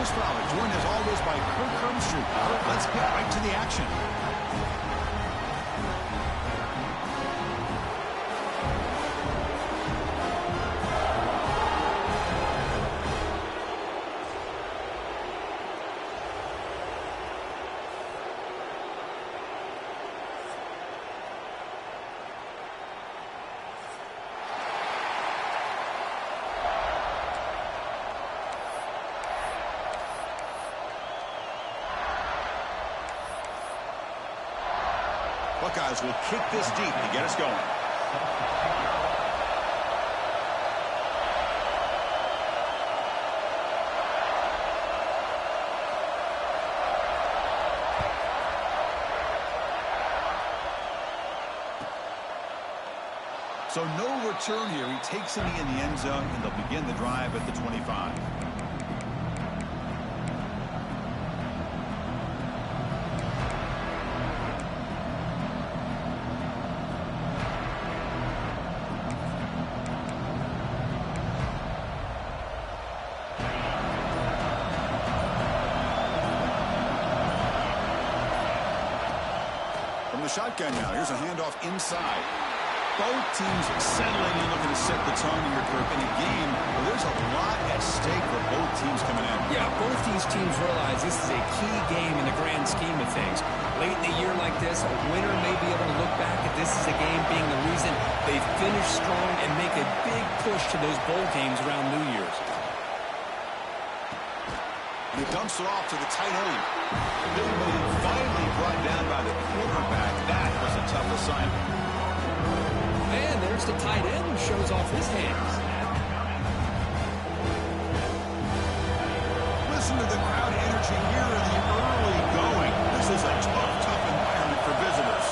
Chris Fowler, joined as always by Kirk Herbstreit. Let's get right to the action. Buckeyes will kick this deep to get us going. So no return here. He takes it in the end zone, and they'll begin the drive at the 25. The shotgun now. Here's a handoff inside. Both teams settling in, looking to set the tone here, Kirk, in a game where there's a lot at stake for both teams coming in. Yeah, both these teams realize this is a key game in the grand scheme of things. Late in a year like this, a winner may be able to look back at this as a game being the reason they finish strong and make a big push to those bowl games around New Year's. And he dumps it off to the tight end. Big man finally brought down by the quarterback. That was a tough assignment. And there's the tight end who shows off his hands. Listen to the crowd energy here in the early going. This is a tough environment for visitors.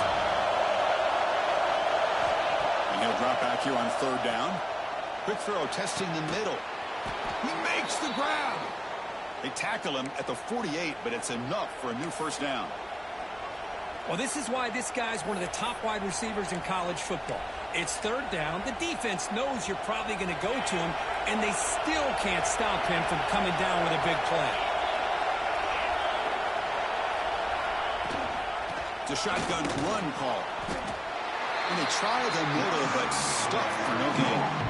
And he'll drop back here on third down. Quick throw, testing the middle. He makes the grab. They tackle him at the 48, but it's enough for a new first down. Well, this is why this guy's one of the top wide receivers in college football. It's third down. The defense knows you're probably going to go to him, and they still can't stop him from coming down with a big play. It's a shotgun run call. And they try the middle, but stuffed for no gain.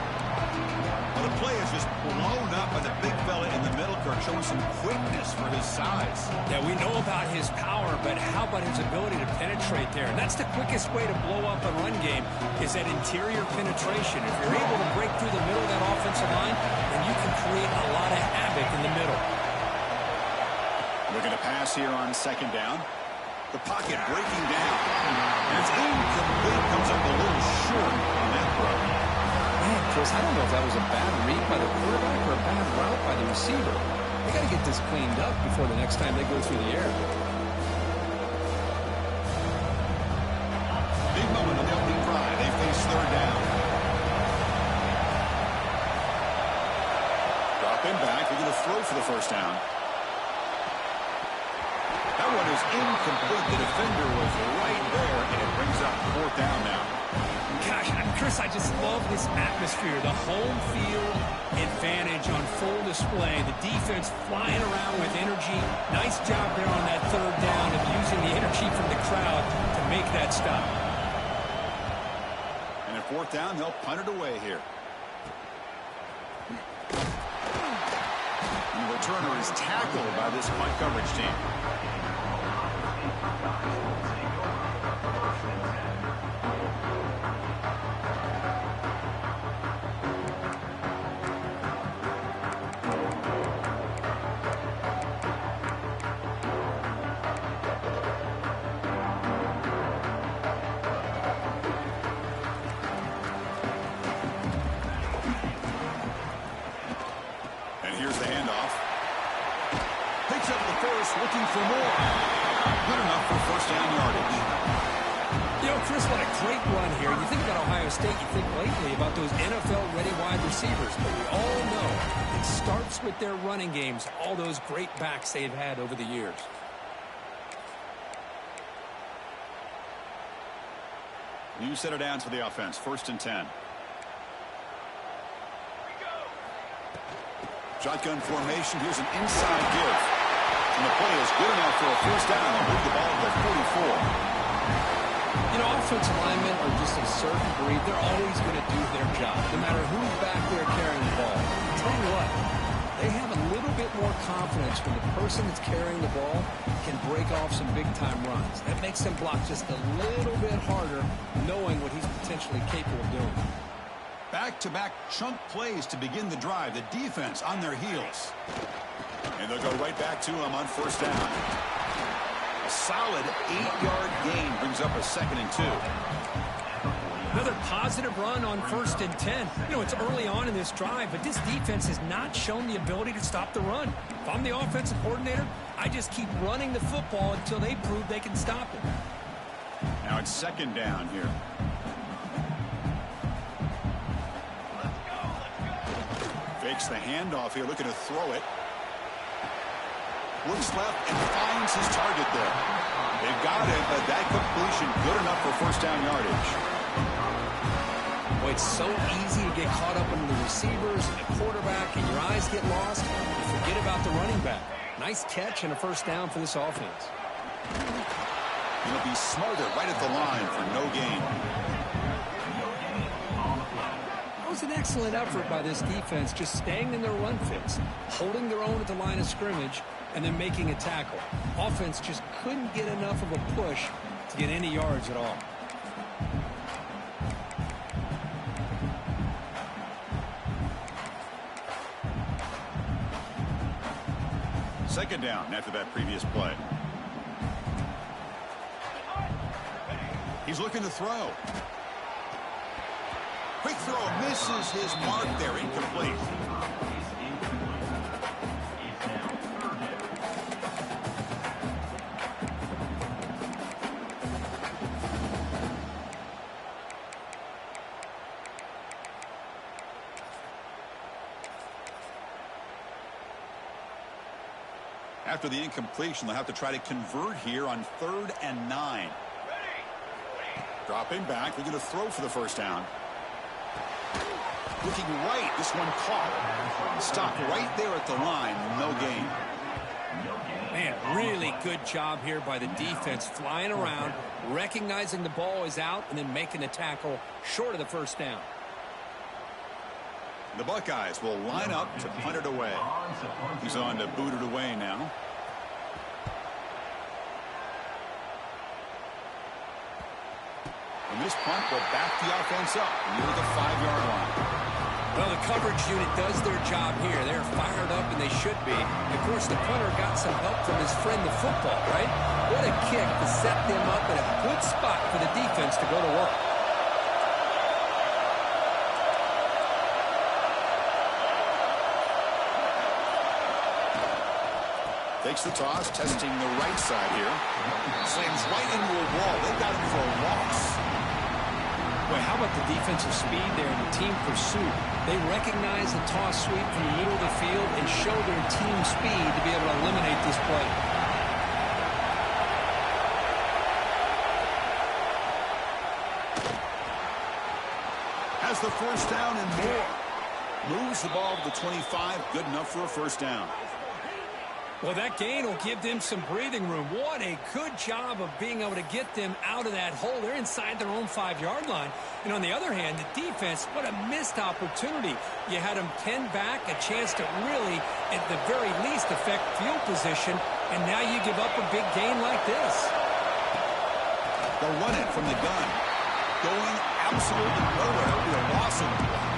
Well, the play is just blown up by the big fella in the middle, Kirk, showing some quickness for his size. Yeah, we know about his power, but how about his ability to penetrate there? And that's the quickest way to blow up a run game, is that interior penetration. If you're able to break through the middle of that offensive line, then you can create a lot of havoc in the middle. Looking to pass here on second down. The pocket breaking down. And it's incomplete. Comes up a little short on that throw. Man, Chris, I don't know if that was a bad read by the quarterback or a bad route by the receiver. They got to get this cleaned up before the next time they go through the air. Big moment on the opening drive. They face third down. Drop him back. They're going to throw for the first down. That one is incomplete. The defender was right there, and it brings up fourth down now. Gosh, Chris, I just love this atmosphere. The home field advantage on full display. The defense flying around with energy. Nice job there on that third down of using the energy from the crowd to make that stop. And at fourth down, they'll punt it away here. And the returner is tackled by this punt coverage team. Here's the handoff. Picks up the first, looking for more. Good enough for first down yardage. You know, Chris, what a great run here. You think about Ohio State, you think lately about those NFL-ready wide receivers. But we all know it starts with their running games, all those great backs they've had over the years. New set of downs for the offense, 1st and 10. Shotgun formation. Here's an inside give. play is good enough for a first down. They'll move the ball to the 44. You know, offensive linemen are just a certain breed. They're always going to do their job, no matter who's back there carrying the ball. I'll tell you what, they have a little bit more confidence when the person that's carrying the ball can break off some big-time runs. That makes them block just a little bit harder, knowing what he's potentially capable of doing. Back-to-back chunk plays to begin the drive. The defense on their heels. And they'll go right back to him on first down. A solid 8-yard gain brings up a 2nd and 2. Another positive run on 1st and 10. You know, it's early on in this drive, but this defense has not shown the ability to stop the run. If I'm the offensive coordinator, I just keep running the football until they prove they can stop it. Now it's 2nd down here. Fakes the handoff here, looking to throw it. Looks left and finds his target there. They've got it, but that completion good enough for first down yardage. Boy, it's so easy to get caught up in the receivers and the quarterback, and your eyes get lost. You forget about the running back. Nice catch and a first down for this offense. He'll be smarter right at the line for no gain. That was an excellent effort by this defense, just staying in their run fits, holding their own at the line of scrimmage, and then making a tackle. Offense just couldn't get enough of a push to get any yards at all. Second down after that previous play. He's looking to throw. Quick throw misses his mark there, incomplete. After the incompletion, they'll have to try to convert here on 3rd and 9. Dropping back, they're going to throw for the first down. Looking right, this one caught. Stopped right there at the line, no gain. Man, really good job here by the defense, flying around, recognizing the ball is out, and then making the tackle short of the first down. The Buckeyes will line up to punt it away. He's on to boot it away now. And this punt will back the offense up near the 5-yard line. Well, the coverage unit does their job here. They're fired up, and they should be. Of course, the punter got some help from his friend, the football, right? What a kick to set them up in a good spot for the defense to go to work. Takes the toss, testing the right side here. Slams right into a wall. They got him for a loss. Boy, how about the defensive speed there and the team pursuit? They recognize the toss sweep from the middle of the field and show their team speed to be able to eliminate this play. Has the first down and more. Moves the ball to the 25. Good enough for a first down. Well, that gain will give them some breathing room. What a good job of being able to get them out of that hole. They're inside their own 5-yard line. And on the other hand, the defense, what a missed opportunity. You had them 10 back, a chance to really, at the very least, affect field position. And now you give up a big gain like this. They'll run it from the gun. Going absolutely nowhere. It'll be a loss of the block.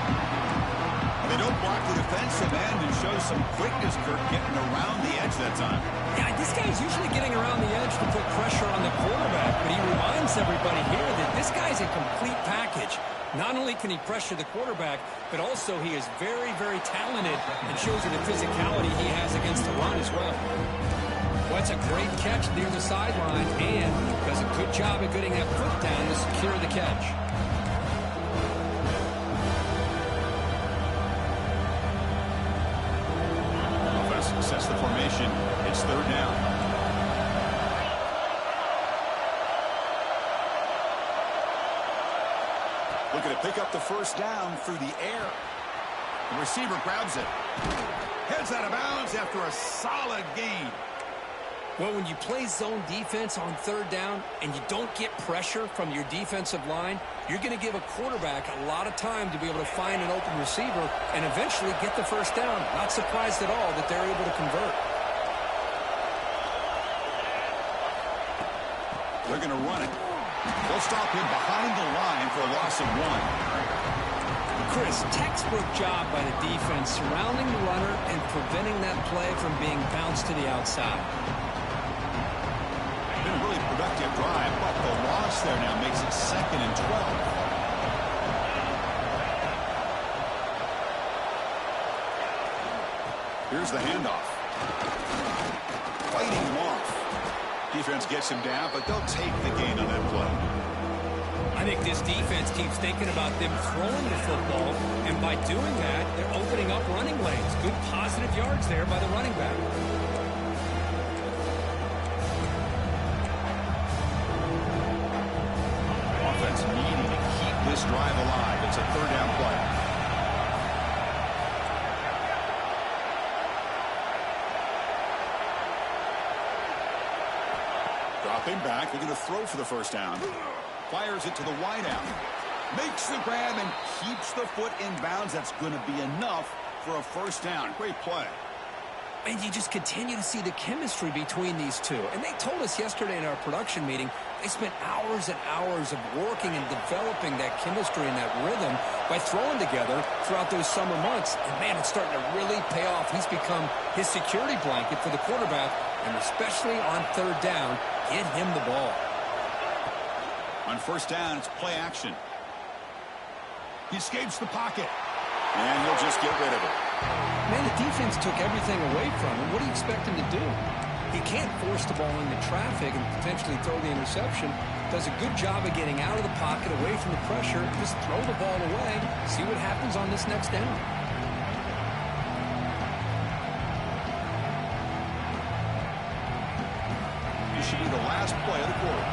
They don't block the defensive end and show some quickness, Kirk, getting around the edge that time. Yeah, this guy's usually getting around the edge to put pressure on the quarterback, but he reminds everybody here that this guy's a complete package. Not only can he pressure the quarterback, but also he is very, very talented and shows you the physicality he has against the run as well. Well, that's a great catch near the sideline and does a good job of getting that foot down to secure the catch. Sets the formation. It's 3rd down. Looking to pick up the first down through the air. The receiver grabs it. Heads out of bounds after a solid gain. Well, when you play zone defense on third down and you don't get pressure from your defensive line, you're going to give a quarterback a lot of time to be able to find an open receiver and eventually get the first down. Not surprised at all that they're able to convert. They're going to run it. They'll stop him behind the line for a loss of 1. Chris, textbook job by the defense surrounding the runner and preventing that play from being bounced to the outside. Been a really productive drive, but the loss there now makes it 2nd and 12. Here's the handoff. Fighting him off. Defense gets him down, but they'll take the gain on that play. I think this defense keeps thinking about them throwing the football, and by doing that, they're opening up running lanes. Good positive yards there by the running back. Offense needing to keep this drive alive. It's a 3rd down play. Dropping back, they're going to throw for the first down. Fires it to the wideout. Makes the grab and keeps the foot in bounds. That's going to be enough for a first down. Great play. And you just continue to see the chemistry between these two. And they told us yesterday in our production meeting, they spent hours and hours of working and developing that chemistry and that rhythm by throwing together throughout those summer months. And, man, it's starting to really pay off. He's become his security blanket for the quarterback, and especially on third down, get him the ball. On first down, it's play action. He escapes the pocket. And he'll just get rid of it. Man, the defense took everything away from him. What do you expect him to do? He can't force the ball into traffic and potentially throw the interception. Does a good job of getting out of the pocket, away from the pressure. Just throw the ball away. See what happens on this next down. This should be the last play of the quarter.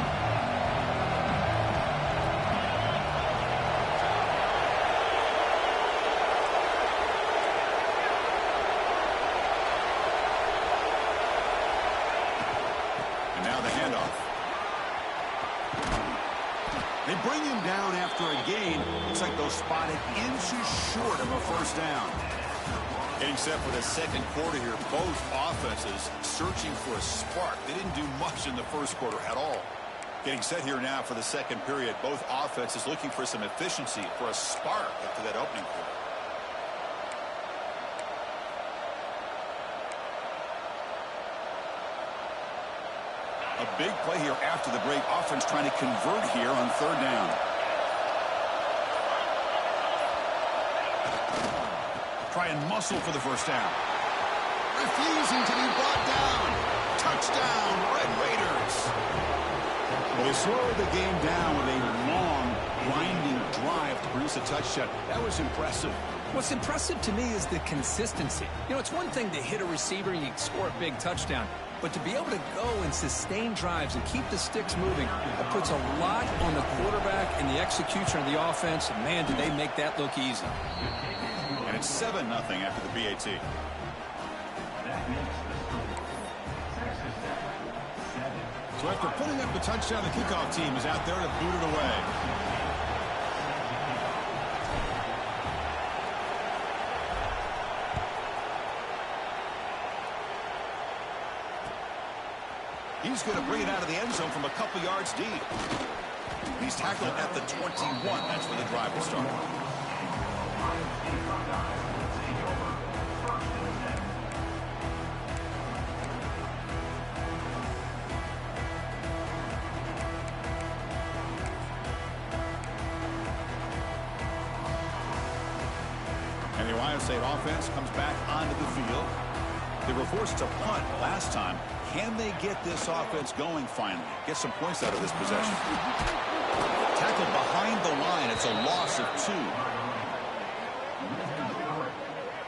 They bring him down after a gain. Looks like they'll spot it inches short of a first down. Getting set for the second quarter here. Both offenses searching for a spark. They didn't do much in the first quarter at all. Getting set here now for the second period. Both offenses looking for some efficiency, for a spark after that opening quarter. A big play here after the break. Offense trying to convert here on third down. Try and muscle for the first down. Refusing to be brought down. Touchdown, Red Raiders. Well, they slowed the game down with a long, grinding drive to produce a touchdown. That was impressive. What's impressive to me is the consistency. You know, it's one thing to hit a receiver and you score a big touchdown. But to be able to go and sustain drives and keep the sticks moving, that puts a lot on the quarterback and the execution of the offense. And, man, did they make that look easy. And it's 7-0 after the BAT. So after putting up the touchdown, the kickoff team is out there to boot it away. He's going to bring it out of the end zone from a couple yards deep. He's tackled at the 21. That's where the drive will start. And the Ohio State offense comes back onto the field. They were forced to punt last time. Can they get this offense going finally? Get some points out of this possession. Tackled behind the line. It's a loss of 2.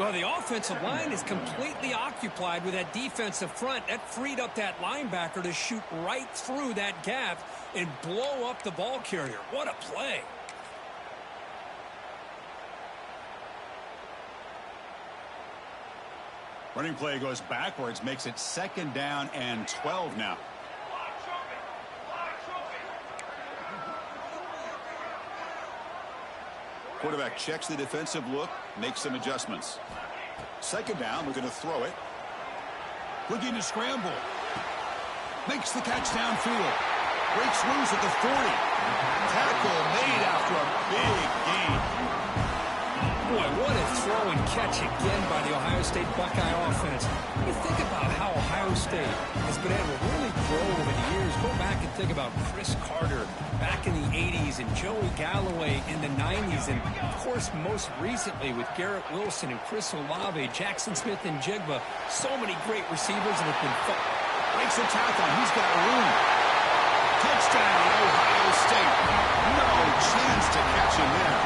Well, the offensive line is completely occupied with that defensive front. That freed up that linebacker to shoot right through that gap and blow up the ball carrier. What a play. Running play goes backwards, makes it 2nd down and 12 now. Quarterback checks the defensive look, makes some adjustments. 2nd down, we're going to throw it. Looking to scramble. Makes the catch downfield. Breaks loose at the 40. Tackle made after a big gain. Boy, what a throw and catch again by the Ohio State Buckeye offense. You think about how Ohio State has been able to really grow over the years. Go back and think about Chris Carter back in the 80s and Joey Galloway in the 90s. And, of course, most recently with Garrett Wilson and Chris Olave, Jackson Smith and Jigba. So many great receivers that have been breaks a tackle. He's got room. Touchdown, Ohio State. No chance to catch him there.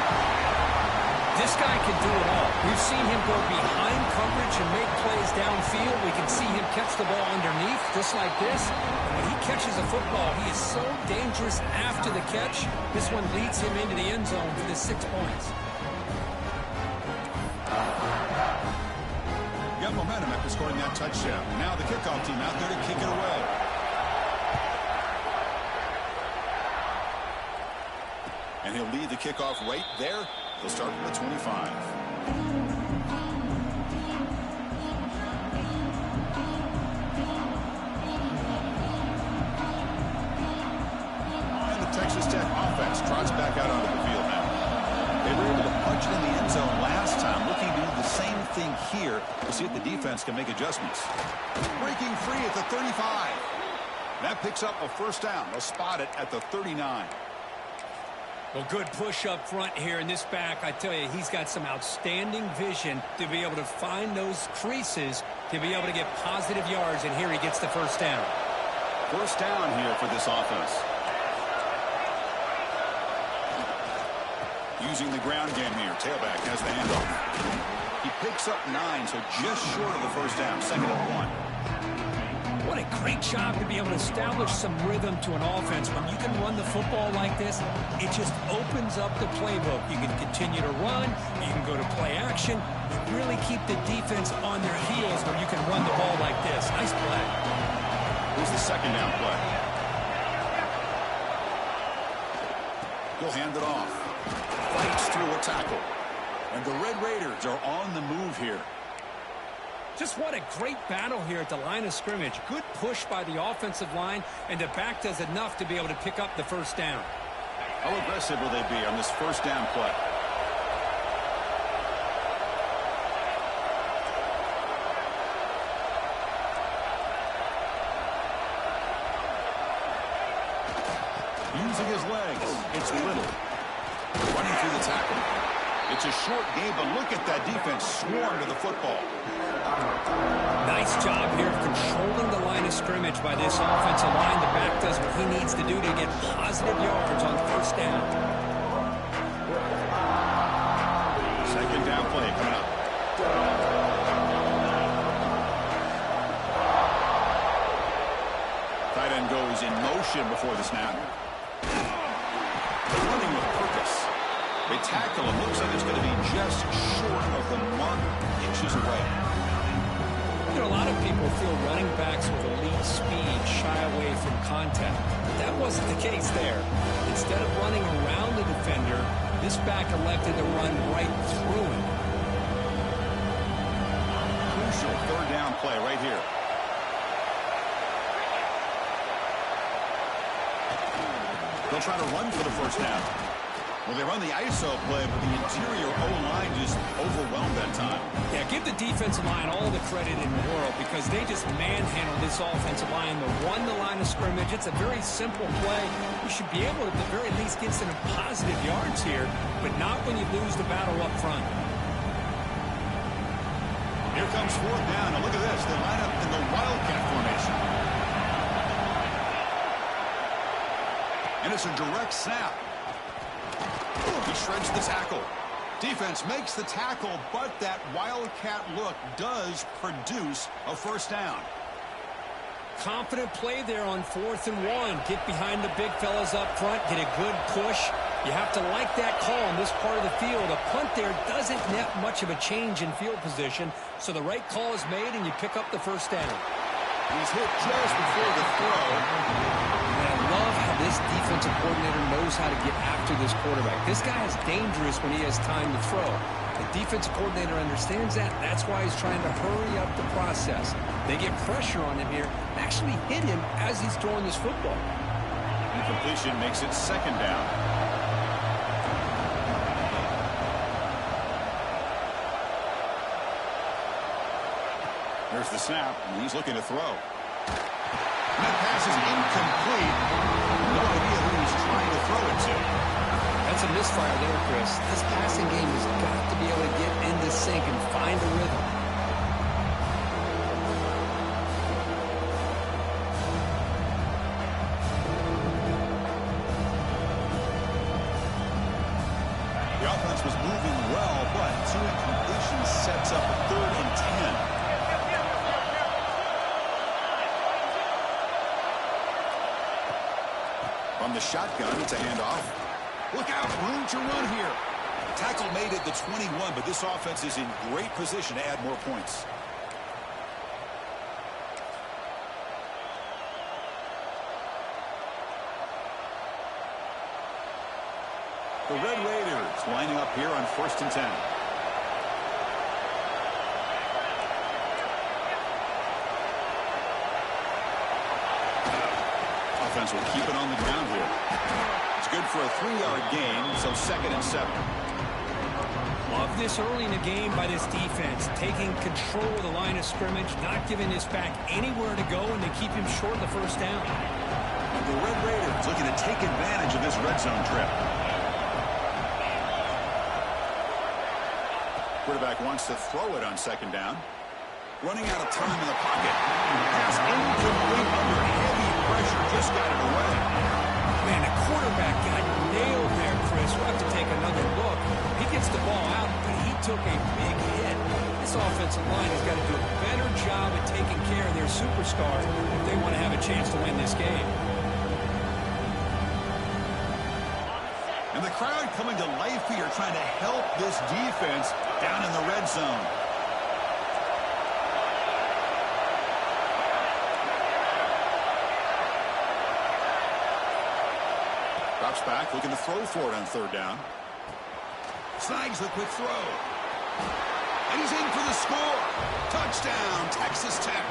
This guy can do it all. We've seen him go behind coverage and make plays downfield. We can see him catch the ball underneath, just like this. And when he catches a football, he is so dangerous after the catch. This one leads him into the end zone for the 6 points. Got momentum after scoring that touchdown. Now the kickoff team out there to kick it away. And he'll lead the kickoff right there. He'll start from the 25. And the Texas Tech offense trots back out onto the field now. They were able to punch it in the end zone last time. Looking to do the same thing here to see if the defense can make adjustments. Breaking free at the 35. That picks up a 1st down. They'll spot it at the 39. Well, good push up front here in this back. I tell you, he's got some outstanding vision to be able to find those creases, to be able to get positive yards, and here he gets the 1st down. 1st down here for this offense. Using the ground game here. Tailback has the handoff. He picks up 9, so just short of the 1st down. 2nd and 1. What a great job to be able to establish some rhythm to an offense. When you can run the football like this, it just opens up the playbook. You can continue to run. You can go to play action. You really keep the defense on their heels when you can run the ball like this. Nice play. Here's the 2nd down play. He'll hand it off. Fights through a tackle. And the Red Raiders are on the move here. Just what a great battle here at the line of scrimmage. Good push by the offensive line, and the back does enough to be able to pick up the 1st down. How aggressive will they be on this 1st down play? Using his legs, it's Little. Running through the tackle. It's a short game, but look at that defense swarm to the football. Nice job here of controlling the line of scrimmage by this offensive line. The back does what he needs to do to get positive yards on 1st down. 2nd down play coming up. Tight end goes in motion before the snap. They're running with purpose. They tackle him. Looks like it's going to be just short of the mark, inches away. You know, a lot of people feel running backs with elite speed shy away from contact. But that wasn't the case there. Instead of running around the defender, this back elected to run right through him. Crucial 3rd down play right here. They'll try to run for the 1st down. Well, they run the ISO play, but the interior O-line just overwhelmed that time. Yeah, give the defensive line all the credit in the world because they just manhandled this offensive line. They won the line of scrimmage. It's a very simple play. You should be able to, at the very least, get some positive yards here, but not when you lose the battle up front. Here comes 4th down. Now look at this. They line up in the Wildcat formation. And it's a direct snap. He shreds the tackle. Defense makes the tackle, but that Wildcat look does produce a 1st down. Confident play there on 4th and 1. Get behind the big fellas up front. Get a good push. You have to like that call in this part of the field. A punt there doesn't net much of a change in field position, so the right call is made, and you pick up the first down. He's hit just before the throw. And I love how this defensive coordinator knows how to get after this quarterback. This guy is dangerous when he has time to throw. The defensive coordinator understands that. That's why he's trying to hurry up the process. They get pressure on him here, actually hit him as he's throwing this football. Incompletion makes it second down. There's the snap, and he's looking to throw. And that pass is incomplete. No idea who he's trying to throw it to. That's a misfire there, Chris. This passing game has got to be able to get into sync and find a rhythm. The offense was moving well, but 2 incompletions sets up a 3rd and 10. From the shotgun, it's a handoff. Look out, room to run here. Tackle made at the 21, but this offense is in great position to add more points. The Red Raiders lining up here on 1st and 10. Offense will keep it on the ground here. It's good for a 3-yard gain, so 2nd and 7. Love this early in the game by this defense, taking control of the line of scrimmage, not giving this back anywhere to go, and they keep him short of the first down. The Red Raiders looking to take advantage of this red zone trip. Quarterback wants to throw it on 2nd down. Running out of time in the pocket. Pass incomplete under heavy pressure. Just got it away. Man, the quarterback got nailed there, Chris. We'll have to take another look. He gets the ball out, but he took a big hit. This offensive line has got to do a better job at taking care of their superstars if they want to have a chance to win this game. And the crowd coming to life here, trying to help this defense down in the red zone. Drops back, looking to throw for it on 3rd down. Snags the quick throw. And he's in for the score. Touchdown, Texas Tech.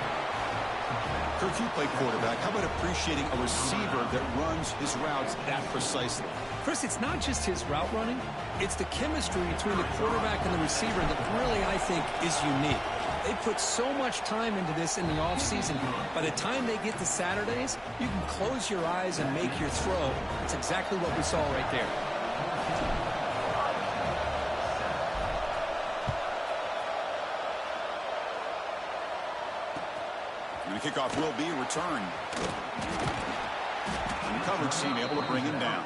Kirk, you play quarterback. How about appreciating a receiver that runs his routes that precisely? Chris, it's not just his route running. It's the chemistry between the quarterback and the receiver that really, I think, is unique. They put so much time into this in the offseason. By the time they get to Saturdays, you can close your eyes and make your throw. That's exactly what we saw right there. And the kickoff will be returned. And the coverage team able to bring him down.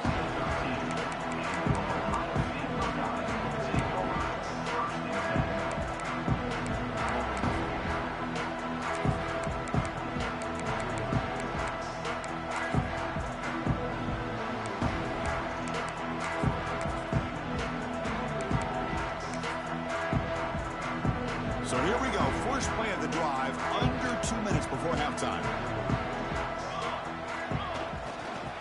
So here we go. First play of the drive, under 2 minutes before halftime.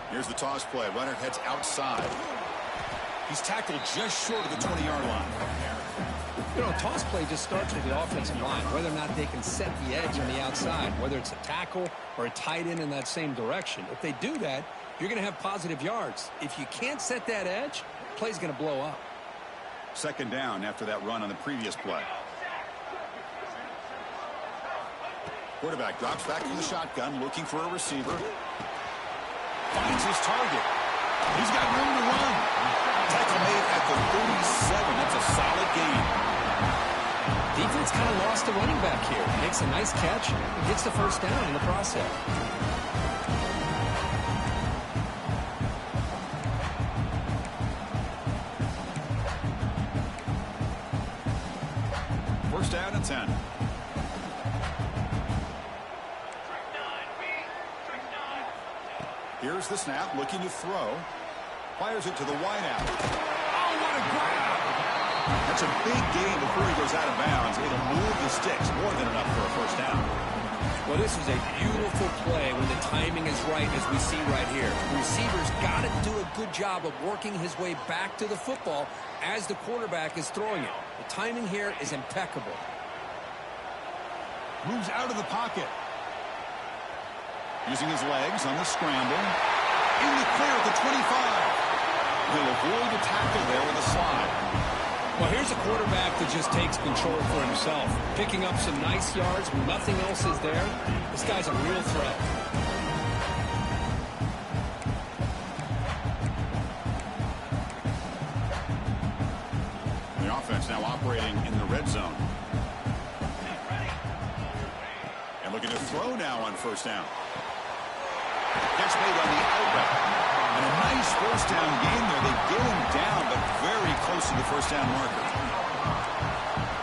Here's the toss play. Runner heads outside. He's tackled just short of the 20-yard line. You know, toss play just starts with the offensive line, whether or not they can set the edge on the outside, whether it's a tackle or a tight end in that same direction. If they do that, you're going to have positive yards. If you can't set that edge, play's going to blow up. 2nd down after that run on the previous play. Quarterback drops back from the shotgun, looking for a receiver. Finds his target. He's got room to run. Tackle made at the 37. That's a solid gain. Defense kind of lost the running back here. Makes a nice catch and gets the first down in the process. First down and 10. Here's the snap, looking to throw. Fires it to the wideout. Oh, what a grab! That's a big gain before he goes out of bounds. It'll move the sticks more than enough for a first down. Well, this is a beautiful play when the timing is right, as we see right here. The receiver's got to do a good job of working his way back to the football as the quarterback is throwing it. The timing here is impeccable. Moves out of the pocket. Using his legs on the scramble. In the clear at the 25. He'll avoid the tackle there with a slide. Well, here's a quarterback that just takes control for himself. Picking up some nice yards when nothing else is there. This guy's a real threat. The offense now operating in the red zone. And looking to throw now on first down. Gets made on the outlet. And a nice first down gain there. They get him down, but very close to the first down marker.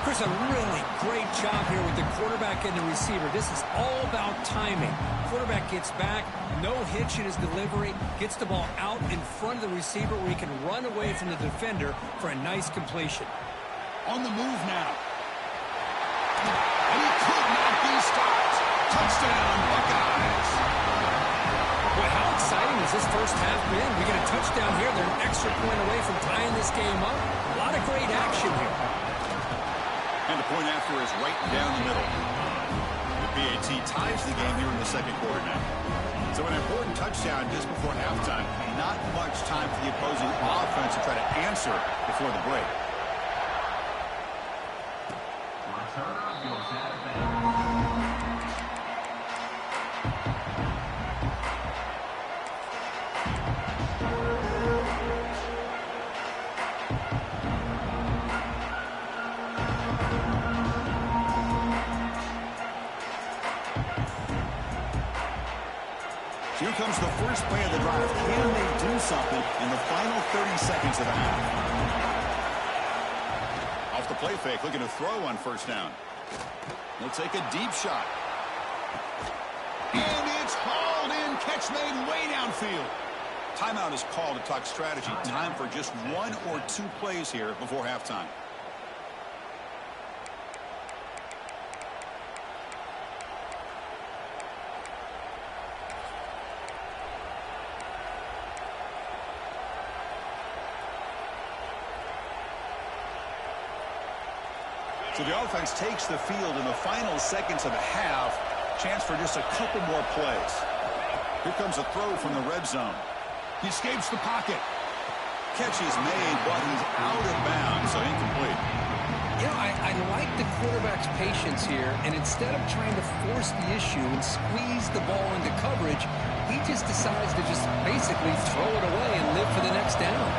Chris, a really great job here with the quarterback and the receiver. This is all about timing. Quarterback gets back, no hitch in his delivery, gets the ball out in front of the receiver where he can run away from the defender for a nice completion. On the move now. And he could not be stopped. Touchdown, Buckeyes. Boy, how exciting has this first half been? We get a touchdown here. They're an extra point away from tying this game up. A lot of great action here. And the point after is right down the middle. The PAT ties the game here in the second quarter now. So an important touchdown just before halftime. Not much time for the opposing offense to try to answer before the break. Here comes the first play of the drive. Can they do something in the final 30 seconds of the half? Off the play fake, looking to throw on first down. He'll take a deep shot. And it's hauled in. Catch made way downfield. Timeout is called to talk strategy. Time for just one or two plays here before halftime. So the offense takes the field in the final seconds of the half. Chance for just a couple more plays. Here comes a throw from the red zone. He escapes the pocket. Catch is made, but he's out of bounds, so incomplete. You know, I like the quarterback's patience here, and instead of trying to force the issue and squeeze the ball into coverage, he just decides to just basically throw it away and live for the next down.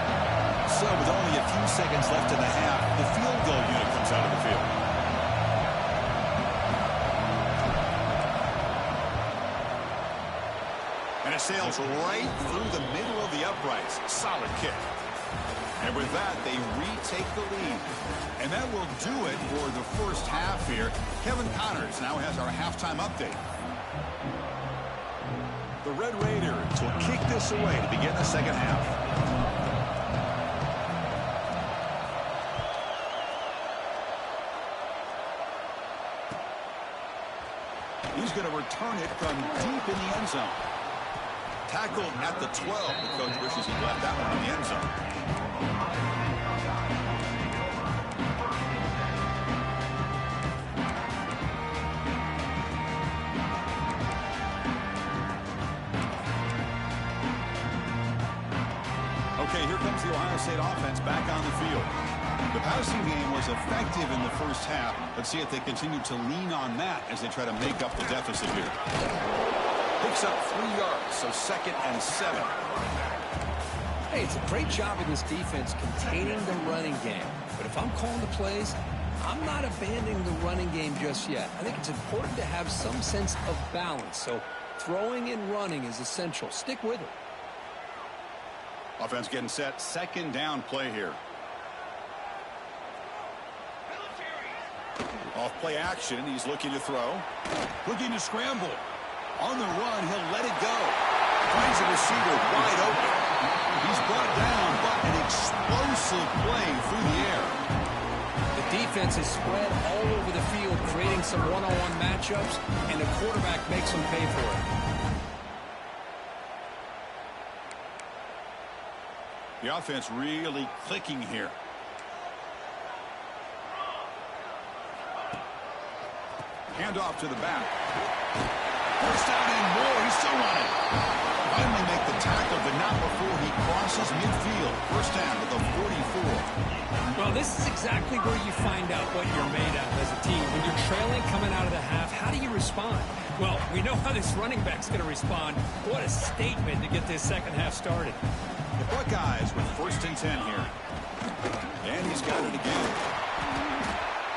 So with only a few seconds left in the half, the field goal unit comes out of the field. And it sails right through the middle of the uprights. Solid kick. And with that, they retake the lead. And that will do it for the first half here. Kevin Connors now has our halftime update. The Red Raiders will kick this away to begin the second half. He's going to return it from deep in the end zone. Tackled at the 12. The coach wishes he left that one in the end zone. Okay, here comes the Ohio State offense back on the field. The passing game was effective in the first half. Let's see if they continue to lean on that as they try to make up the deficit here. Picks up 3 yards, so 2nd and 7. Hey, it's a great job of this defense containing the running game. But if I'm calling the plays, I'm not abandoning the running game just yet. I think it's important to have some sense of balance. So throwing and running is essential. Stick with it. Offense getting set. 2nd down play here. Off play action. He's looking to throw. Looking to scramble. On the run, he'll let it go. Finds a receiver wide open. He's brought down, but an explosive play through the air. The defense is spread all over the field, creating some one-on-one matchups, and the quarterback makes them pay for it. The offense really clicking here. Handoff to the back. First down and more. He's still running. Finally make the tackle, but not before he crosses midfield. First down at the 44. Well, this is exactly where you find out what you're made of as a team. When you're trailing coming out of the half, how do you respond? Well, we know how this running back's going to respond. What a statement to get this second half started. The Buckeyes with first and 10 here. And he's got it again.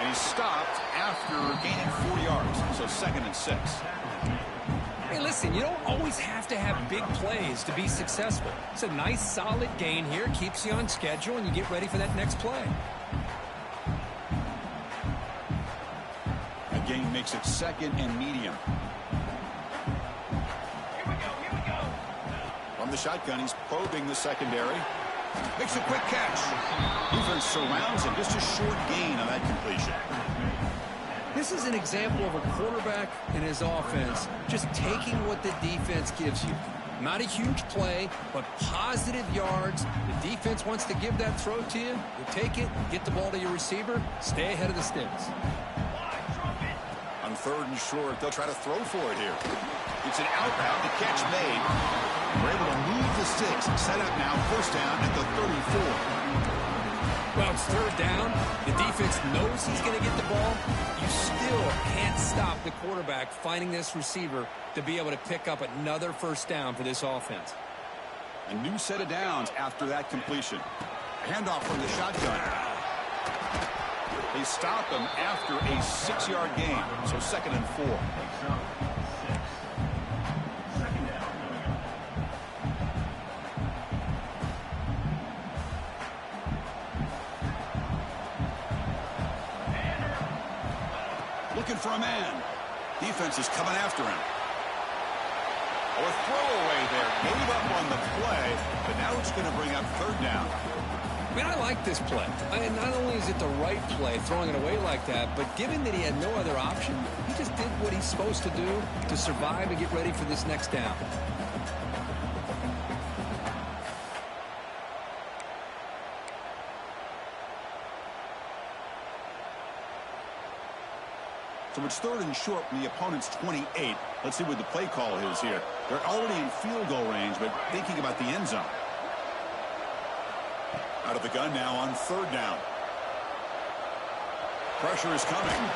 And he's stopped after gaining 4 yards. So second and 6. Hey, listen, you don't always have to have big plays to be successful. It's a nice, solid gain here. Keeps you on schedule, and you get ready for that next play. The gain makes it second and medium. From the shotgun, he's probing the secondary. Makes a quick catch. Defense surrounds him. Just a short gain on that completion. This is an example of a quarterback and his offense just taking what the defense gives you. Not a huge play, but positive yards. The defense wants to give that throw to you. You take it, get the ball to your receiver, stay ahead of the sticks. On third and short, they'll try to throw for it here. It's an outbound. The catch made. We're able to move the sticks. Set up now. First down at the 34. Well, it's third down. The defense knows he's going to get the ball. You still can't stop the quarterback finding this receiver to be able to pick up another first down for this offense. A new set of downs after that completion. Handoff from the shotgun. They stop him after a 6-yard gain. So second and 4. Looking for a man. Defense is coming after him. Oh, a throwaway there. Gave up on the play, but now it's going to bring up third down. I mean, I like this play. Not only is it the right play, throwing it away like that, but given that he had no other option, he just did what he's supposed to do to survive and get ready for this next down. So it's third and short from the opponent's 28. Let's see what the play call is here. They're already in field goal range, but thinking about the end zone. Out of the gun now on third down. Pressure is coming.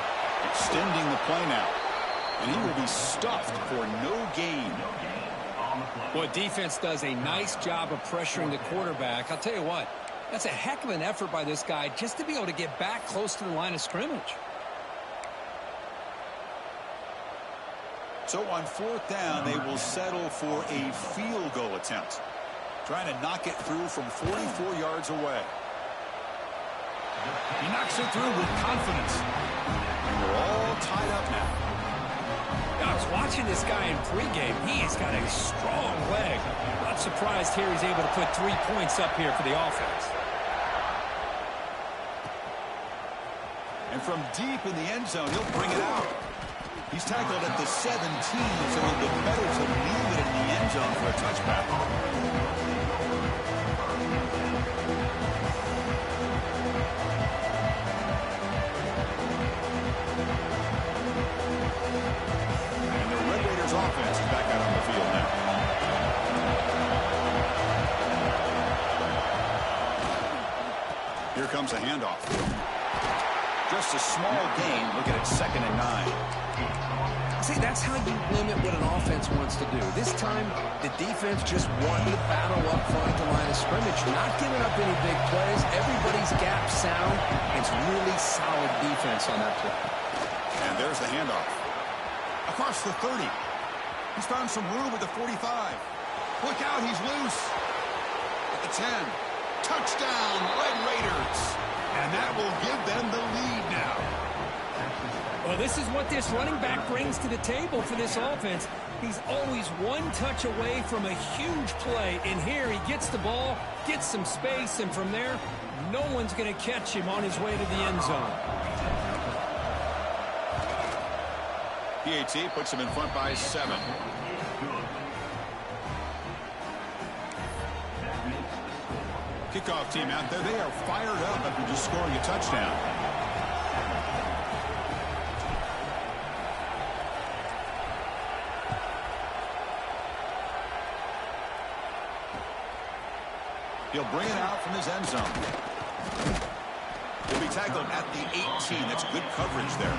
Extending the play now. And he will be stuffed for no gain. Boy, defense does a nice job of pressuring the quarterback. I'll tell you what, that's a heck of an effort by this guy just to be able to get back close to the line of scrimmage. So on fourth down, they will settle for a field goal attempt. Trying to knock it through from 44 yards away. He knocks it through with confidence. And we're all tied up now. I was watching this guy in pregame. He has got a strong leg. Not surprised here he's able to put 3 points up here for the offense. And from deep in the end zone, he'll bring it out. He's tackled at the 17, so it'll be better to leave it in the end zone for a touchback. And the Red Raiders offense is back out on the field now. Here comes a handoff. Just a small gain. Look at it, second and 9. See, that's how you limit what an offense wants to do. This time, the defense just won the battle up front at the line of scrimmage, not giving up any big plays. Everybody's gap sound. It's really solid defense on that play. And there's the handoff. Across the 30. He's found some room at the 45. Look out, he's loose. At the 10. Touchdown, Red Raiders. And that will give them the lead now. Well, this is what this running back brings to the table for this offense. He's always one touch away from a huge play. And here he gets the ball, gets some space, and from there, no one's going to catch him on his way to the end zone. PAT puts him in front by 7. Kickoff team out there. They are fired up after just scoring a touchdown. He'll bring it out from his end zone. He'll be tackled at the 18. That's good coverage there.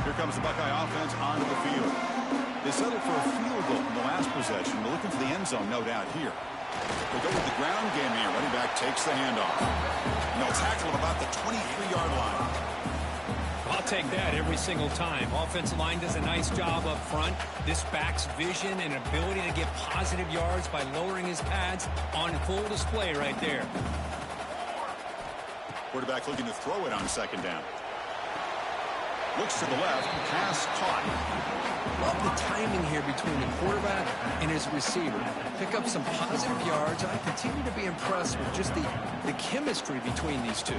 Here comes the Buckeye offense onto the field. They settled for a field goal in the last possession. They're looking for the end zone, no doubt, here. They go with the ground game here. Running back takes the handoff. And they'll tackle him about the 23-yard line. I'll take that every single time. Offensive line does a nice job up front. This back's vision and ability to get positive yards by lowering his pads on full display right there. Quarterback looking to throw it on second down. Looks to the left. Pass caught. Love the timing here between the quarterback and his receiver. Pick up some positive yards. I continue to be impressed with just the chemistry between these two.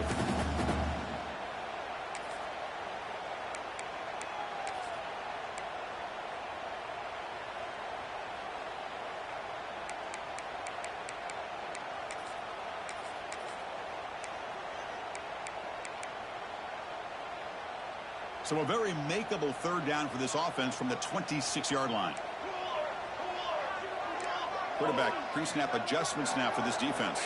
So a very makeable third down for this offense from the 26-yard line. Quarterback pre-snap adjustments now for this defense.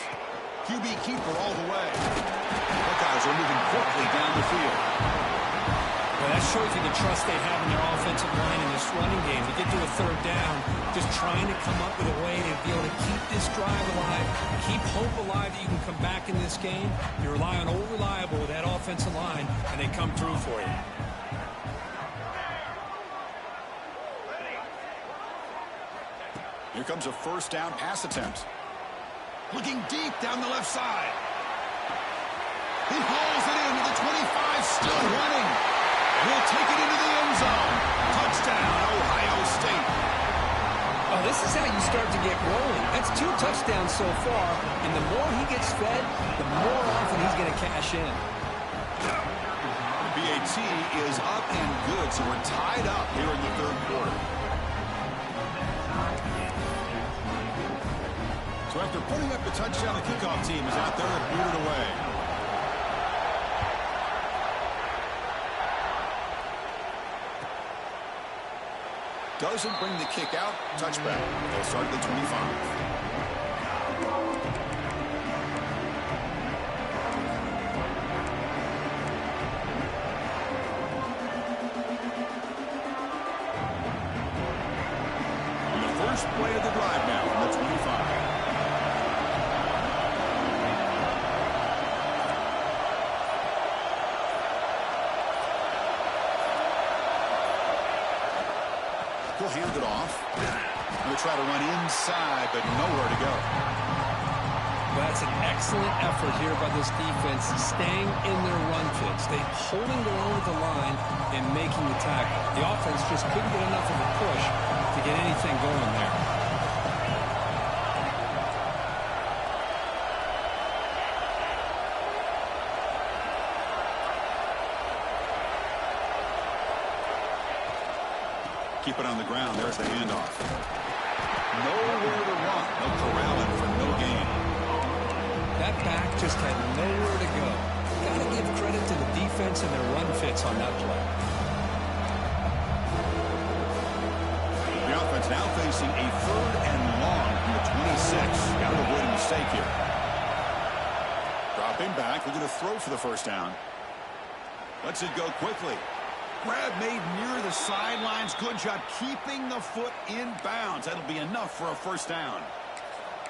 QB keeper all the way. Buckeyes are moving quickly down the field. Well, that shows you the trust they have in their offensive line in this running game. To get to a third down, just trying to come up with a way to be able to keep this drive alive, keep hope alive that you can come back in this game. You rely on Old Reliable with that offensive line, and they come through for you. Here comes a first down pass attempt. Looking deep down the left side. He hauls it into the 25, still running. He'll take it into the end zone. Touchdown, Ohio State. Oh, this is how you start to get rolling. That's 2 touchdowns so far, and the more he gets fed, the more often he's going to cash in. BAT is up and good, so we're tied up here in the third quarter. So after putting up the touchdown, the kickoff team is out there to boot it away. Doesn't bring the kick out. Touchback. They'll start at the 25. First play of the drive now from the 25. He'll hand it off. He'll try to run inside, but nowhere to go. That's an excellent effort here by this defense, staying in their run fits. They holding their own at the line and making the tackle. The offense just couldn't get enough of a push to get anything going there. Keep it on the ground. There's the handoff. Nowhere to run. They'll corral it for no gain. That back just had nowhere to go. Got to give credit to the defense and their run fits on that play. The offense now facing a third and long from the 26. Got to avoid a mistake here. Dropping back. Looking to throw for the first down. Lets it go quickly. Grab made near the sidelines. Good job keeping the foot in bounds. That'll be enough for a first down.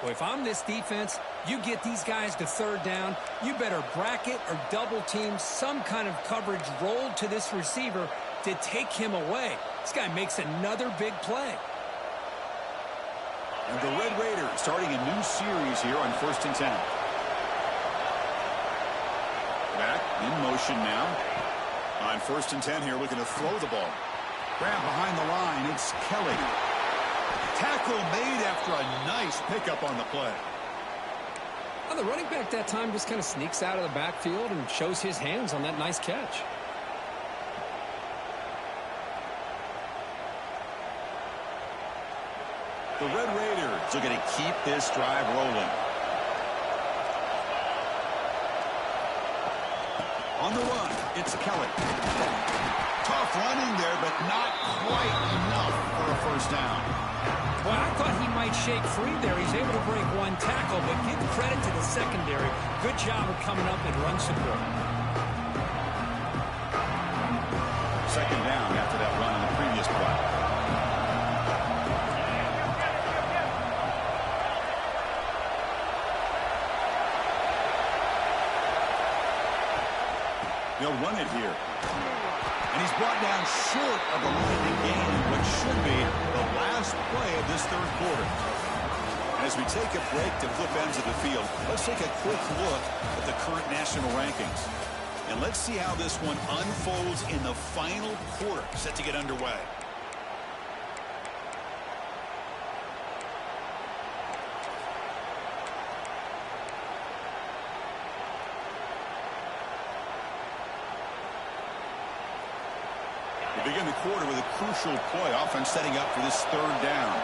Well, if I'm this defense, you get these guys to third down, you better bracket or double team some kind of coverage rolled to this receiver to take him away. This guy makes another big play. And the Red Raiders starting a new series here on 1st and 10. Back in motion now. On 1st and 10 here, looking to throw the ball. Grab behind the line. It's Kelly. Tackle made after a nice pickup on the play. Well, the running back that time just kind of sneaks out of the backfield and shows his hands on that nice catch. The Red Raiders are going to keep this drive rolling. On the run, it's Kelly. Tough running there, but not quite enough for a first down. Well, I thought he might shake free there. He's able to break one tackle, but give credit to the secondary. Good job of coming up and run support. Second down after that run on the previous play. They'll run it here. And he's brought down short of the line to gain what should be the last play of this third quarter. As we take a break to flip ends of the field, let's take a quick look at the current national rankings. And let's see how this one unfolds in the final quarter set to get underway. We begin the quarter with a crucial play, offense setting up for this third down.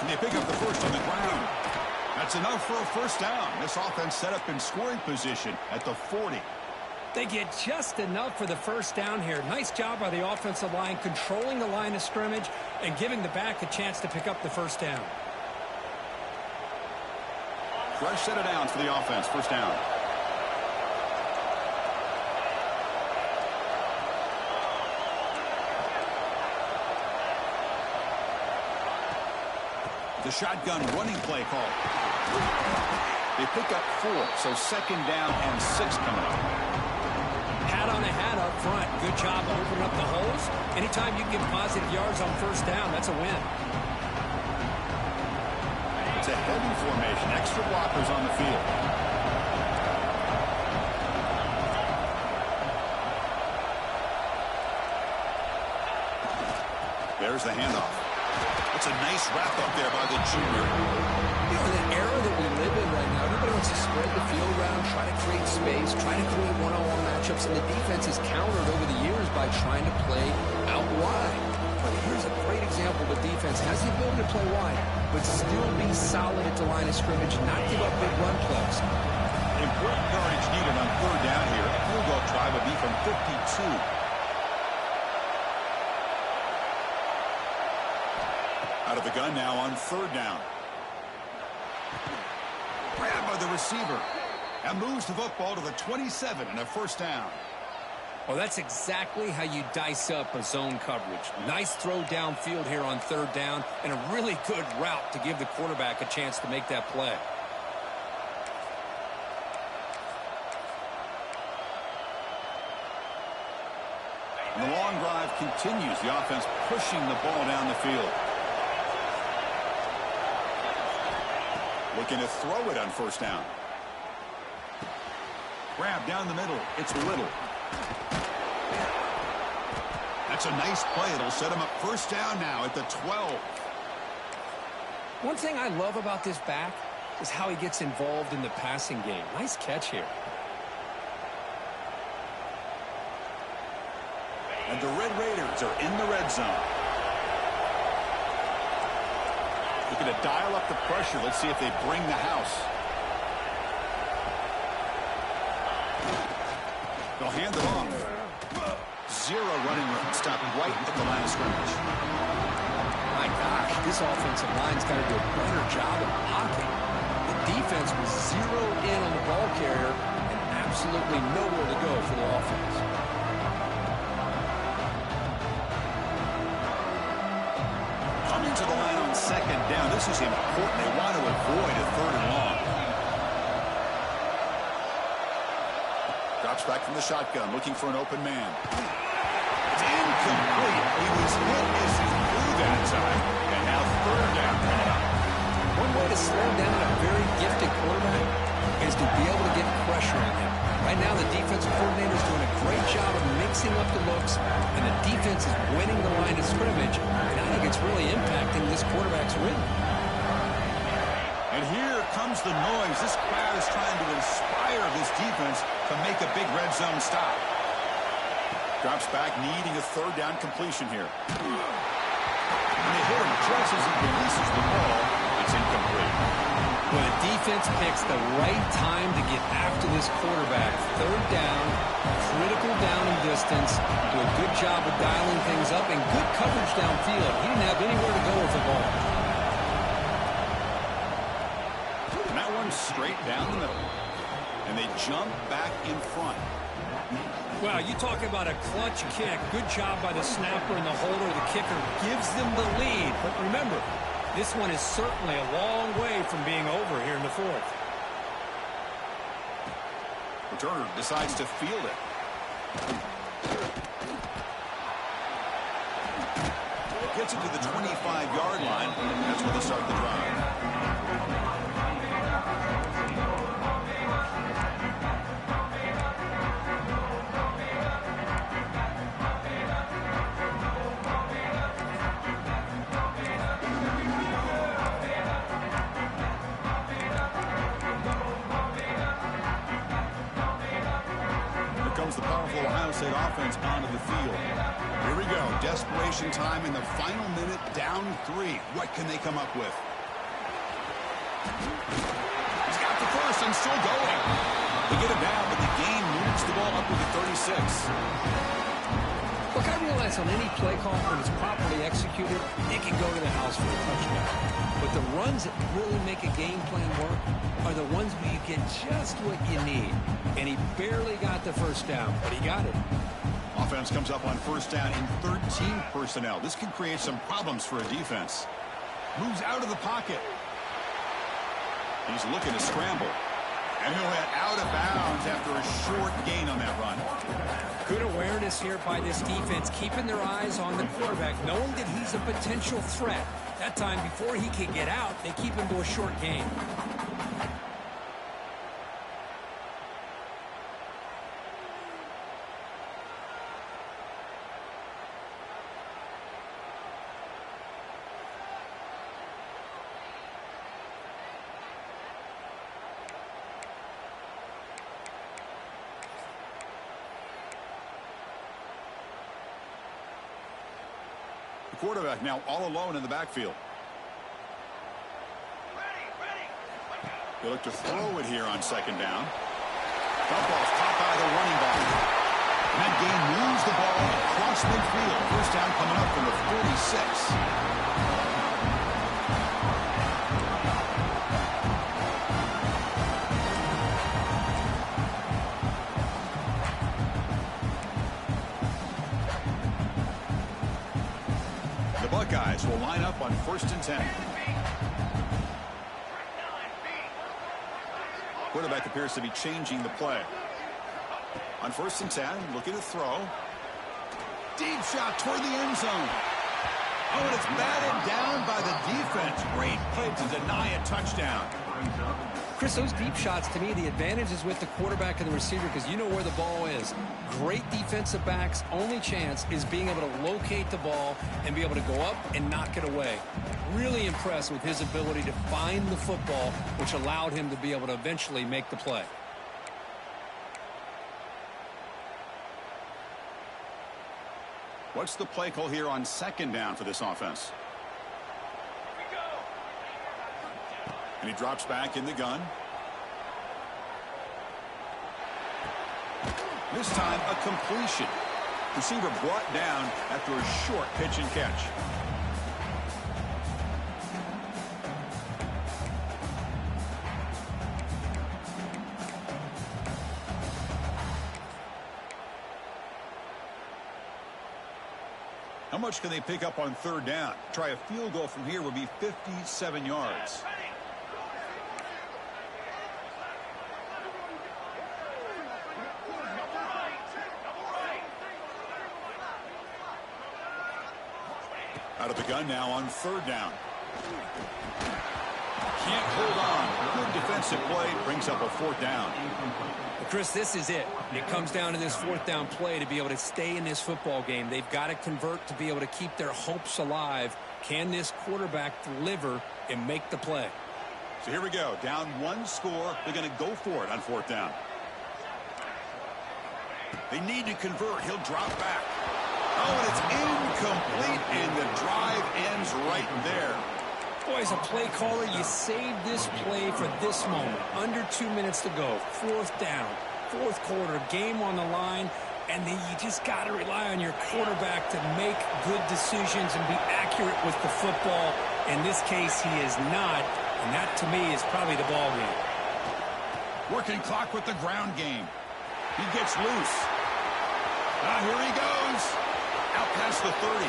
And they pick up the first on the ground. That's enough for a first down. This offense set up in scoring position at the 40. They get just enough for the first down here. Nice job by the offensive line, controlling the line of scrimmage and giving the back a chance to pick up the first down. Fresh set of downs for the offense. First down. The shotgun running play call. They pick up 4, so second down and 6 coming up. Hat on a hat up front. Good job of opening up the holes. Anytime you can get positive yards on first down, that's a win. It's a heavy formation. Extra blockers on the field. There's the handoff. It's a nice wrap up there by the junior. You know, in the era that we live in right now, everybody wants to spread the field around, try to create space, try to create one-on-one matchups, and the defense is countered over the years by trying to play out wide. But here's a great example. The defense has the ability to play wide, but still be solid at the line of scrimmage, not give up big run plays. Important yardage needed on third down here. A field goal try will be from 52. Out of the gun now on third down. Grabbed by the receiver. And moves the football to the 27 and a first down. Well, that's exactly how you dice up a zone coverage. Nice throw downfield here on third down, and a really good route to give the quarterback a chance to make that play. And the long drive continues. The offense pushing the ball down the field. Looking to throw it on first down. Grab down the middle. It's Little. That's a nice play. It'll set him up first down now at the 12. One thing I love about this back is how he gets involved in the passing game. Nice catch here. And the Red Raiders are in the red zone. Looking to dial up the pressure. Let's see if they bring the house. They'll hand it off. Zero running room. Stop right at the line of scrimmage. My gosh, this offensive line's got to do a better job of blocking. The defense was zeroed in on the ball carrier and absolutely nowhere to go for the offense. Coming to the line on second down. This is important. They want to avoid a third and long. Drops back from the shotgun, looking for an open man. It's incomplete. He was hit as he threw that time. And now third down coming up. One way to slow down a very gifted quarterback is to be able to get pressure on him. Right now, the defensive coordinator is doing a great job of mixing up the looks, and the defense is winning the line of scrimmage. And I think it's really impacting this quarterback's rhythm. And here comes the noise. This crowd is trying to inspire this defense to make a big red zone stop. Drops back, needing a third down completion here. And they hit him just as he releases the ball. It's incomplete. When a defense picks the right time to get after this quarterback, third down, critical down and distance, do a good job of dialing things up, and good coverage downfield. He didn't have anywhere to go with the ball. And that one's straight down the middle. And they jump back in front. Well, you talk about a clutch kick. Good job by the snapper and the holder. The kicker gives them the lead. But remember, this one is certainly a long way from being over here in the fourth. Returner decides to field it. Gets it to the 25-yard line. That's where they start the drive. The powerful Ohio State offense onto the field. Here we go. Desperation time in the final minute, down 3. What can they come up with? He's got the first and still going. They get it down, but the game moves the ball up to the 36. Look, I realize on any play call, when it's properly executed, it can go to the house for a touchdown. But the runs that really make a game plan work are the ones where you get just what you need. And he barely got the first down, but he got it. Offense comes up on first down in 13 personnel. This can create some problems for a defense. Moves out of the pocket. He's looking to scramble. And he'll head out of bounds after a short gain on that run. Good awareness here by this defense, keeping their eyes on the quarterback, knowing that he's a potential threat. That time, before he can get out, they keep him to a short gain. Quarterback now all alone in the backfield. They look to throw it here on second down. Football's caught by the running back. And that game moves the ball across midfield. First down coming up from the 46. Buckeyes will line up on 1st and 10. Quarterback appears to be changing the play. On 1st and 10, looking to throw. Deep shot toward the end zone. Oh, and it's batted down by the defense. Great play to deny a touchdown. Chris, those deep shots, to me, the advantage is with the quarterback and the receiver because you know where the ball is. Great defensive backs' only chance is being able to locate the ball and be able to go up and knock it away. Really impressed with his ability to find the football, which allowed him to be able to eventually make the play. What's the play call here on second down for this offense? And he drops back in the gun. This time a completion. Receiver brought down after a short pitch and catch. How much can they pick up on third down? Try a field goal from here would be 57 yards. Out of the gun now on third down. Can't hold on. Good defensive play. Brings up a fourth down. Well, Chris, this is it. It comes down to this fourth down play to be able to stay in this football game. They've got to convert to be able to keep their hopes alive. Can this quarterback deliver and make the play? So here we go. Down one score. They're going to go for it on fourth down. They need to convert. He'll drop back. Oh, and it's incomplete, and the drive ends right there. Boy, as a play caller, you saved this play for this moment. Under 2 minutes to go. Fourth down. Fourth quarter. Game on the line. And then you just got to rely on your quarterback to make good decisions and be accurate with the football. In this case, he is not. And that, to me, is probably the ball game. Working clock with the ground game. He gets loose. Here he goes. Out past the 30.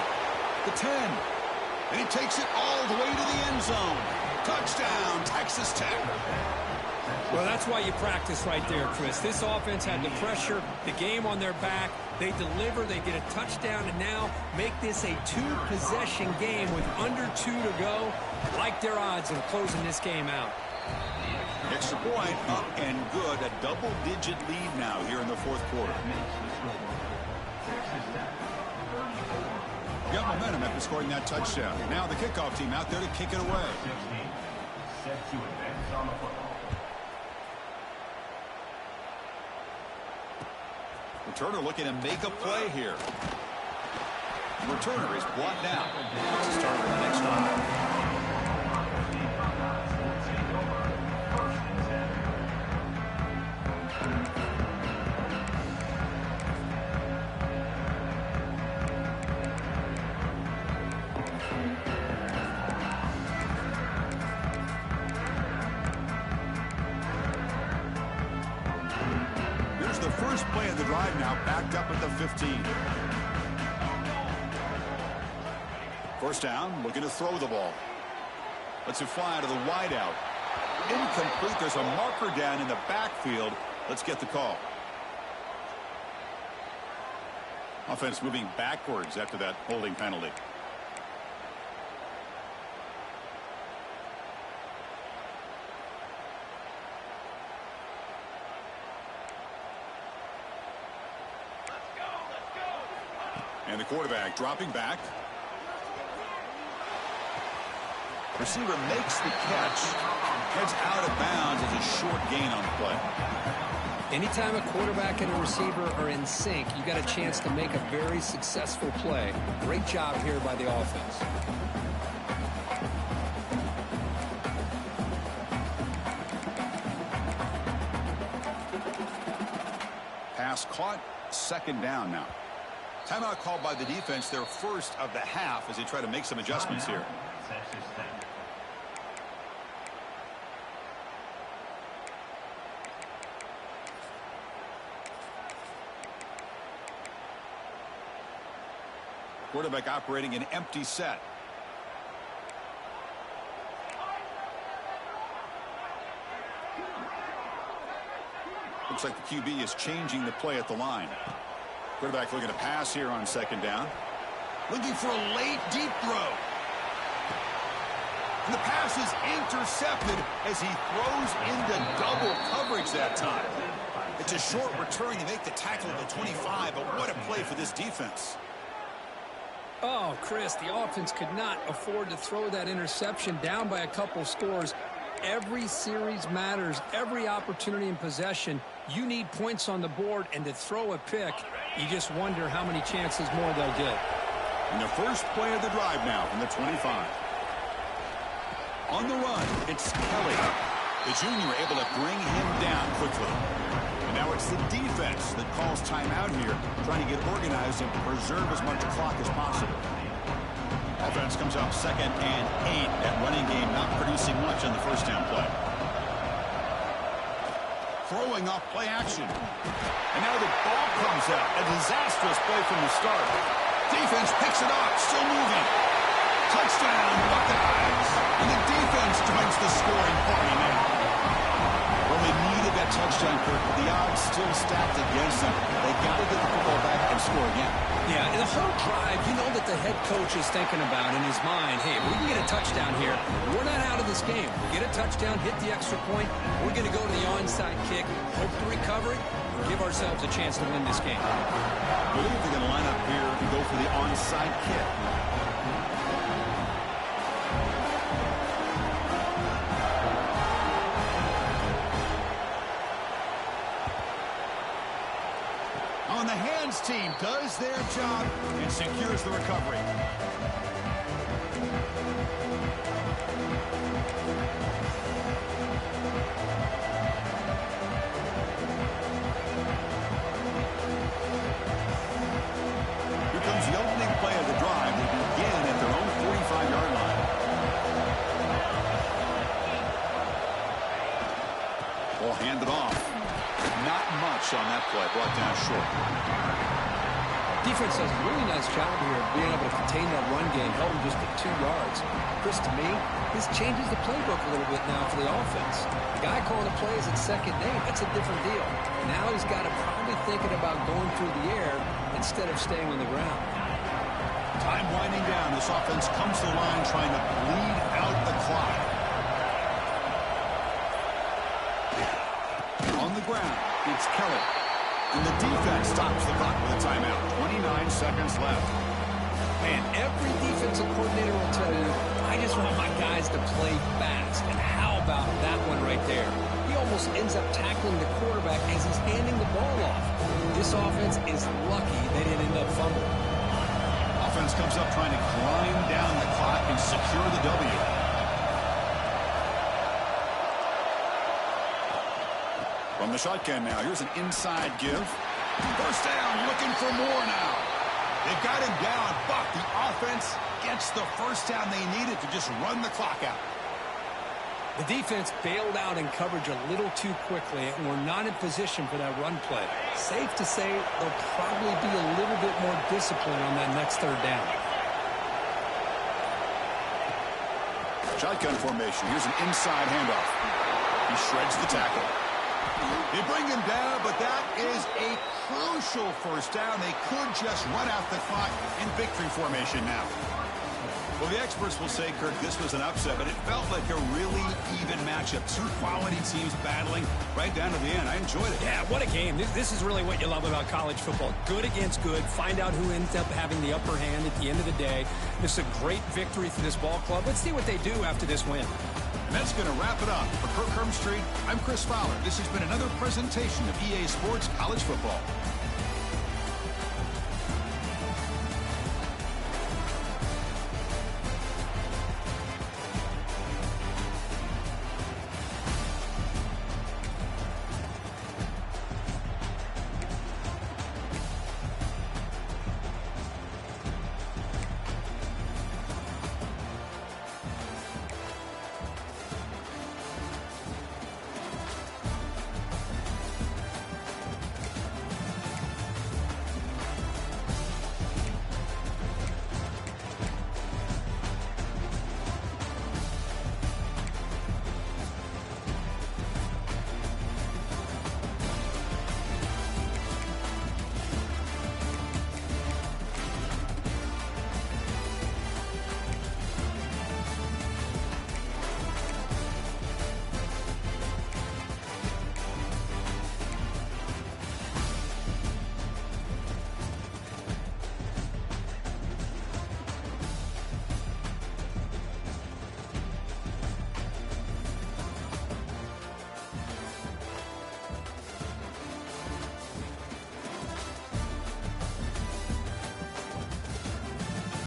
The 10. And he takes it all the way to the end zone. Touchdown, Texas Tech. Well, that's why you practice right there, Chris. This offense had the pressure, the game on their back. They deliver, they get a touchdown, and now make this a two-possession game with under 2 to go. Like their odds of closing this game out. Extra point, up and good. A double-digit lead now here in the fourth quarter. Got momentum after scoring that touchdown. Now the kickoff team out there to kick it away. Returner looking to make a play here. Returner is brought down. Let's start with the next drive. The first play of the drive now backed up at the 15. First down, looking to throw the ball. Lets it fly out of the wideout. Incomplete. There's a marker down in the backfield. Let's get the call. Offense moving backwards after that holding penalty. And the quarterback dropping back. Receiver makes the catch. Heads out of bounds as a short gain on the play. Anytime a quarterback and a receiver are in sync, you got a chance to make a very successful play. Great job here by the offense. Pass caught. Second down now. Timeout called by the defense, their first of the half, as they try to make some adjustments here. Quarterback operating an empty set. Looks like the QB is changing the play at the line. Quarterback looking to pass here on second down. Looking for a late deep throw. And the pass is intercepted as he throws into double coverage that time. It's a short return to make the tackle at the 25, but what a play for this defense. Oh, Chris, the offense could not afford to throw that interception down by a couple scores. Every series matters. Every opportunity in possession. You need points on the board, and to throw a pick, you just wonder how many chances more they'll get. And the first play of the drive now from the 25. On the run, it's Kelly. The junior able to bring him down quickly. And now it's the defense that calls timeout here, trying to get organized and preserve as much clock as possible. Offense comes up 2nd and 8. That running game not producing much on the first down play. Throwing off play action. And now the ball comes out. A disastrous play from the start. Defense picks it up, still moving. Touchdown, Buckeyes. And the defense joins the scoring party now. Well, they needed that touchdown, Kirk, but the odds still stacked against them. They got to get the football back and score again. Yeah, in the whole drive, you know that the the head coach is thinking about in his mind. Hey, if we can get a touchdown here, we're not out of this game. We get a touchdown, hit the extra point, we're going to go to the onside kick, hope to recover it, and give ourselves a chance to win this game. I believe they're going to line up here and go for the onside kick. On the hands team does their job and secures the recovery. Here comes the opening play of the drive. They begin at their own 45-yard line. Ball handed off. Not much on that play. Brought down short. Defense does a really nice job here of being able to contain that run game, held him just at 2 yards. Chris, to me, this changes the playbook a little bit now for the offense. The guy calling the plays at second and 8, that's a different deal. Now he's got to probably thinking about going through the air instead of staying on the ground. Time winding down. This offense comes to the line trying to bleed out the clock. On the ground, it's Kelly. And the defense stops the clock with a timeout. 29 seconds left. Man, every defensive coordinator will tell you, I just want my guys to play fast. And how about that one right there? He almost ends up tackling the quarterback as he's handing the ball off. This offense is lucky they didn't end up fumbling. Offense comes up trying to grind down the clock and secure the W. From the shotgun now, here's an inside give. First down, looking for more now. They've got him down, but the offense gets the first down they needed to just run the clock out. The defense bailed out in coverage a little too quickly, and we're not in position for that run play. Safe to say they'll probably be a little bit more disciplined on that next third down. Shotgun formation. Here's an inside handoff. He shreds the tackle. They bring him down, but that is a crucial first down. They could just run out the clock in victory formation now. Well, the experts will say, Kirk, this was an upset, but it felt like a really even matchup. Two quality teams battling right down to the end. I enjoyed it. Yeah, what a game. This is really what you love about college football. Good against good. Find out who ends up having the upper hand at the end of the day. This is a great victory for this ball club. Let's see what they do after this win. And that's going to wrap it up. For Kirk Street, I'm Chris Fowler. This has been another presentation of EA Sports College Football.